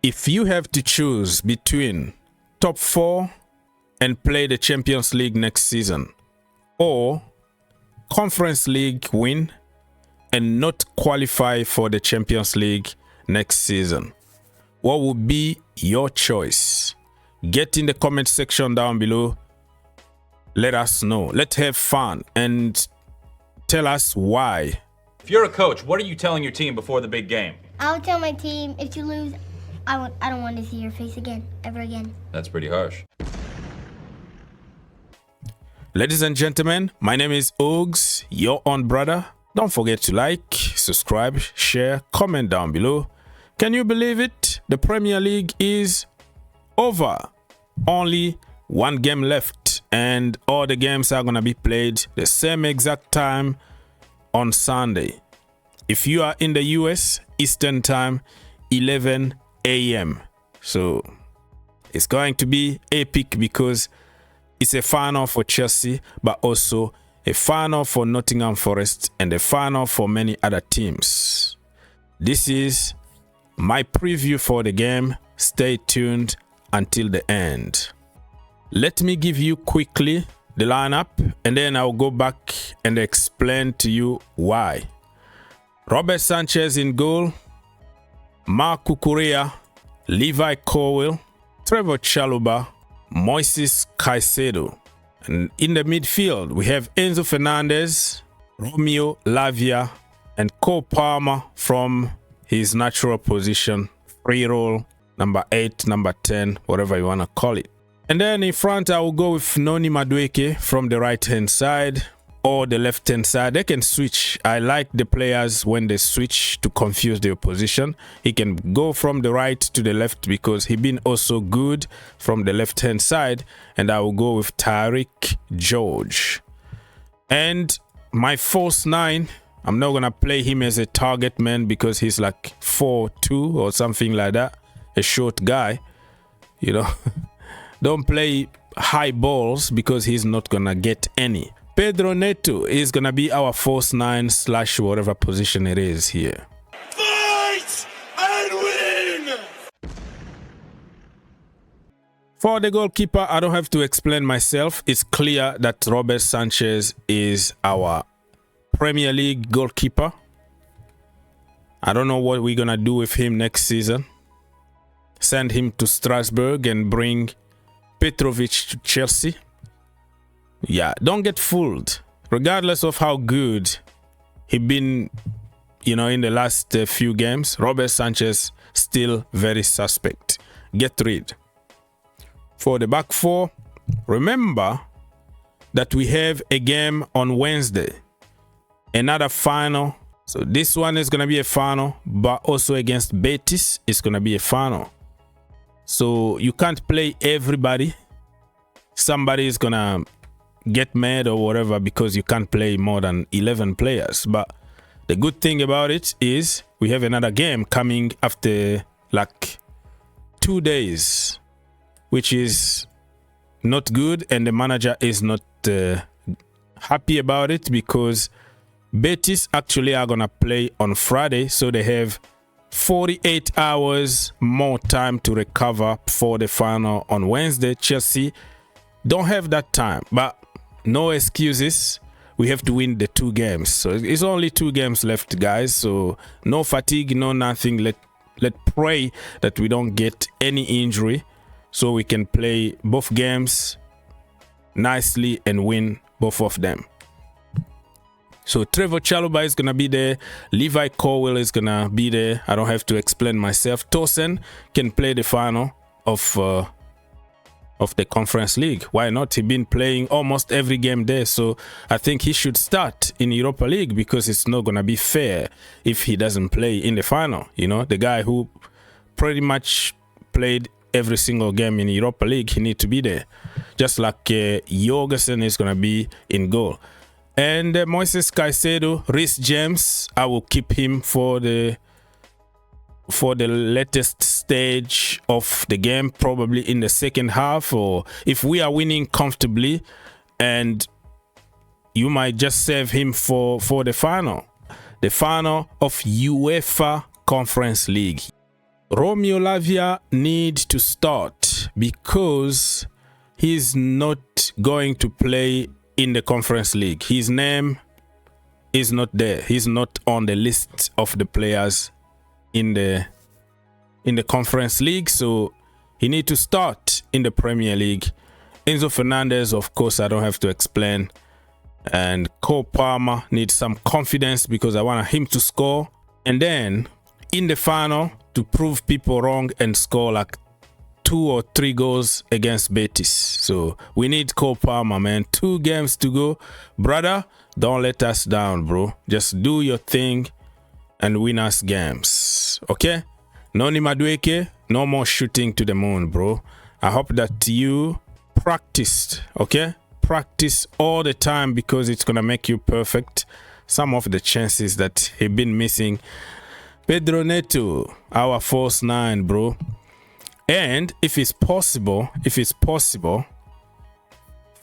If you have to choose between top 4 and play the Champions League next season, or Conference League win and not qualify for the Champions League next season, what would be your choice? Get in the comment section down below. Let us know. Let's have fun and tell us why. If you're a coach, what are you telling your team before the big game? I'll tell my team, if you lose, I don't want to see your face again, ever again. That's pretty harsh. Ladies and gentlemen, my name is Ogs, your own brother. Don't forget to like, subscribe, share, comment down below. Can you believe it? The Premier League is over. Only one game left, and all the games are going to be played the same exact time on Sunday. If you are in the US, Eastern Time, 11 a.m. So it's going to be epic because it's a final for Chelsea, but also a final for Nottingham Forest and a final for many other teams. This is my preview for the game. Stay tuned until the end. Let me give you quickly the lineup, and then I'll go back and explain to you why. Robert Sanchez in goal, Marc Cucurella, Levi Colwill, Trevor Chalobah, Moises Caicedo. And in the midfield, we have Enzo Fernandez, Romeo Lavia, and Cole Palmer from his natural position, free role, number 8, number 10, whatever you want to call it. And then in front, I will go with Noni Madueke from the right-hand side or the left-hand side. They can switch. I like the players when they switch to confuse the opposition. He can go from the right to the left because he been also good from the left-hand side. And I will go with Tariq George. And my false 9, I'm not going to play him as a target man because he's like 4'2" or something like that. A short guy, you know. Don't play high balls because he's not going to get any. Pedro Neto is going to be our false 9 / whatever position it is here. Fight and win! For the goalkeeper, I don't have to explain myself. It's clear that Robert Sanchez is our Premier League goalkeeper. I don't know what we're going to do with him next season. Send him to Strasbourg and bring Petrovic to Chelsea. Yeah, don't get fooled. Regardless of how good he been, you know, in the last few games, Robert Sanchez still very suspect. Get rid. For the back 4, remember that we have a game on Wednesday. Another final. So this one is going to be a final, but also against Betis, it's going to be a final. So you can't play everybody. Somebody is going to get mad or whatever because you can't play more than 11 players. But the good thing about it is we have another game coming after like 2 days, which is not good. And the manager is not happy about it because Betis actually are going to play on Friday. So they have 48 hours more time to recover for the final on Wednesday. Chelsea don't have that time, but no excuses. We have to win the 2 games. So it's only 2 games left, guys. So no fatigue, no nothing. Let's pray that we don't get any injury so we can play both games nicely and win both of them. So Trevor Chalobah is going to be there. Levi Colwill is going to be there. I don't have to explain myself. Tosin can play the final of the Conference League. Why not? He's been playing almost every game there. So I think he should start in Europa League because it's not going to be fair if he doesn't play in the final. You know, the guy who pretty much played every single game in Europa League, he needs to be there. Just like Jorgensen is going to be in goal. And Moises Caicedo, Reece James, I will keep him for the latest stage of the game, probably in the second half, or if we are winning comfortably, and you might just save him for the final of UEFA Conference League. Romeo Lavia needs to start because he's not going to play in the Conference League. His name is not there. He's not on the list of the players in the Conference League, so he needs to start in the Premier League. Enzo Fernandez, of course, I don't have to explain. And Cole Palmer needs some confidence because I want him to score. And then in the final, to prove people wrong and score like 2 or 3 goals against Betis. So we need Cole Palmer, man. 2 games to go. Brother, don't let us down, bro. Just do your thing and win us games. Okay? Noni Madueke, no more shooting to the moon, bro. I hope that you practiced, okay? Practice all the time because it's gonna make you perfect. Some of the chances that he've been missing. Pedro Neto, our false 9, bro. And if it's possible,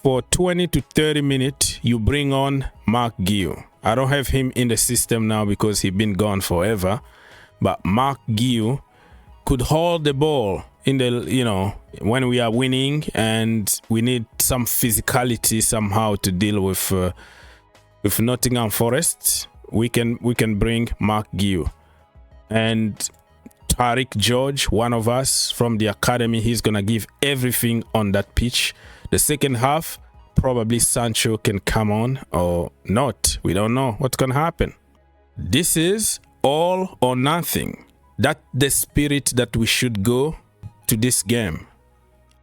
for 20 to 30 minutes, you bring on Mark Guiu. I don't have him in the system now because he's been gone forever. But Mark Guiu could hold the ball in the, when we are winning and we need some physicality somehow to deal with Nottingham Forest. We can bring Mark Guiu. And Tariq George, one of us from the academy, he's gonna give everything on that pitch. The second half, probably Sancho can come on or not. We don't know what's gonna happen. This is all or nothing. That's the spirit that we should go to this game.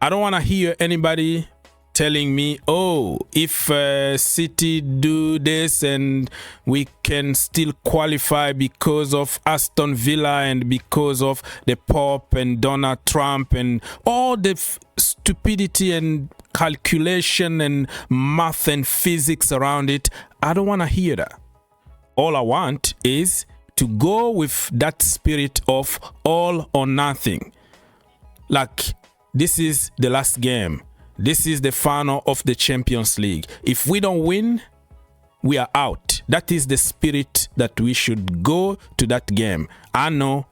I don't want to hear anybody telling me, oh, if City do this and we can still qualify because of Aston Villa and because of the Pope and Donald Trump and all the stupidity and calculation and math and physics around it. I don't want to hear that. All I want is to go with that spirit of all or nothing. Like, this is the last game. This is the final of the Champions League. If we don't win, we are out. That is the spirit that we should go to that game. I know.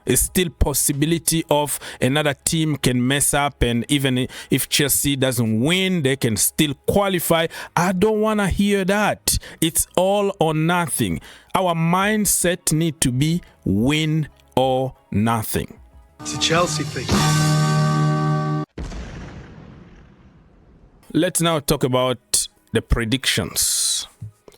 It's still possibility of another team can mess up, and even if Chelsea doesn't win, they can still qualify. I don't want to hear that. It's all or nothing. Our mindset need to be win or nothing. It's a Chelsea thing. Let's now talk about the predictions.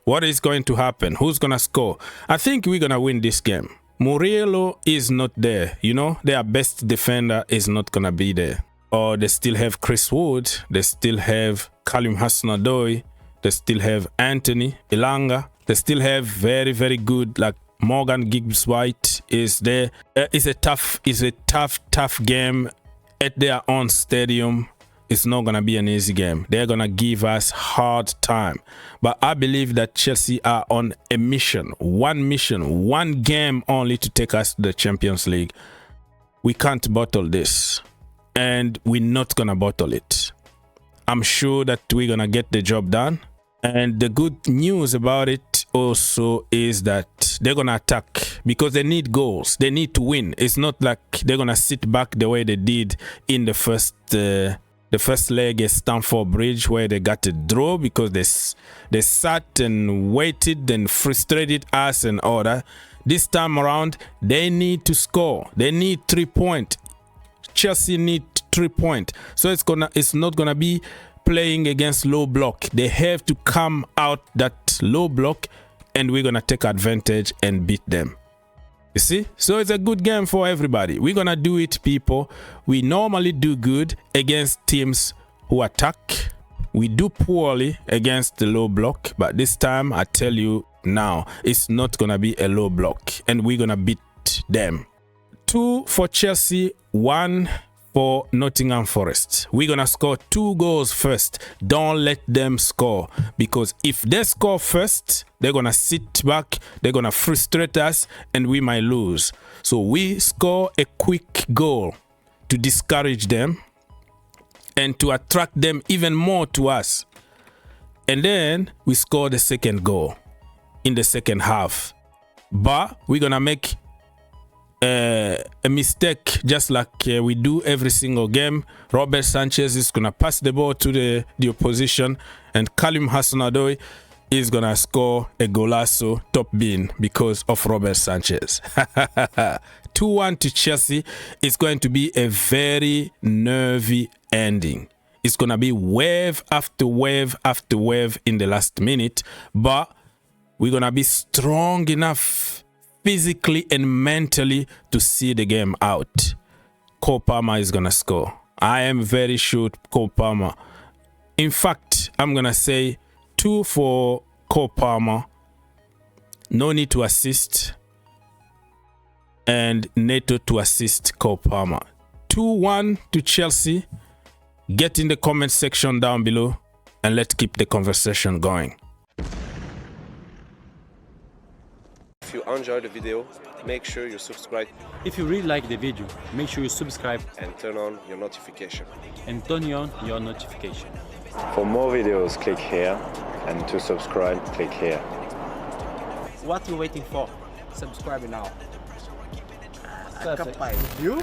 What is going to happen? Who's going to score? I think we're going to win this game. Murielo is not there. Their best defender is not going to be there. Or they still have Chris Wood. They still have Callum Hudson-Odoi. They still have Anthony Elanga. They still have very, very good, like Morgan Gibbs-White is there. It's a tough game at their own stadium. It's not going to be an easy game. They're going to give us hard time. But I believe that Chelsea are on a mission, one game only to take us to the Champions League. We can't bottle this. And we're not going to bottle it. I'm sure that we're going to get the job done. And the good news about it also is that they're going to attack because they need goals. They need to win. It's not like they're going to sit back the way they did in the first leg at Stamford Bridge, where they got a draw because they sat and waited and frustrated us and all that. This time around, they need to score. They need 3 points. Chelsea need 3 points. So it's not gonna be playing against low block. They have to come out that low block, and we're gonna take advantage and beat them. You see? So it's a good game for everybody. We're going to do it, people. We normally do good against teams who attack. We do poorly against the low block. But this time, I tell you now, it's not going to be a low block. And we're going to beat them. 2 for Chelsea, 1 for Nottingham Forest. We're going to score 2 goals first. Don't let them score. Because if they score first, they're going to sit back. They're going to frustrate us and we might lose. So we score a quick goal to discourage them and to attract them even more to us. And then we score the second goal in the second half. But we're going to make a mistake, just like we do every single game. Robert Sanchez is gonna pass the ball to the opposition, and Kalim Hassan-Odoi is gonna score a golazo top bin because of Robert Sanchez. 2-1 to Chelsea. It's going to be a very nervy ending. It's gonna be wave after wave after wave in the last minute, but we're gonna be strong enough physically and mentally to see the game out. Cole Palmer is gonna score. I am very sure Cole Palmer. In fact, I'm gonna say 2 for Cole Palmer. No need to assist. And Neto to assist Cole Palmer. 2-1 to Chelsea. Get in the comment section down below and let's keep the conversation going. If you enjoyed the video, make sure you subscribe If you really like the video, make sure you subscribe and turn on your notification. and turn on your notification. For more videos, click here, and to subscribe, click here. What are you waiting for? Subscribe now. Perfect. You?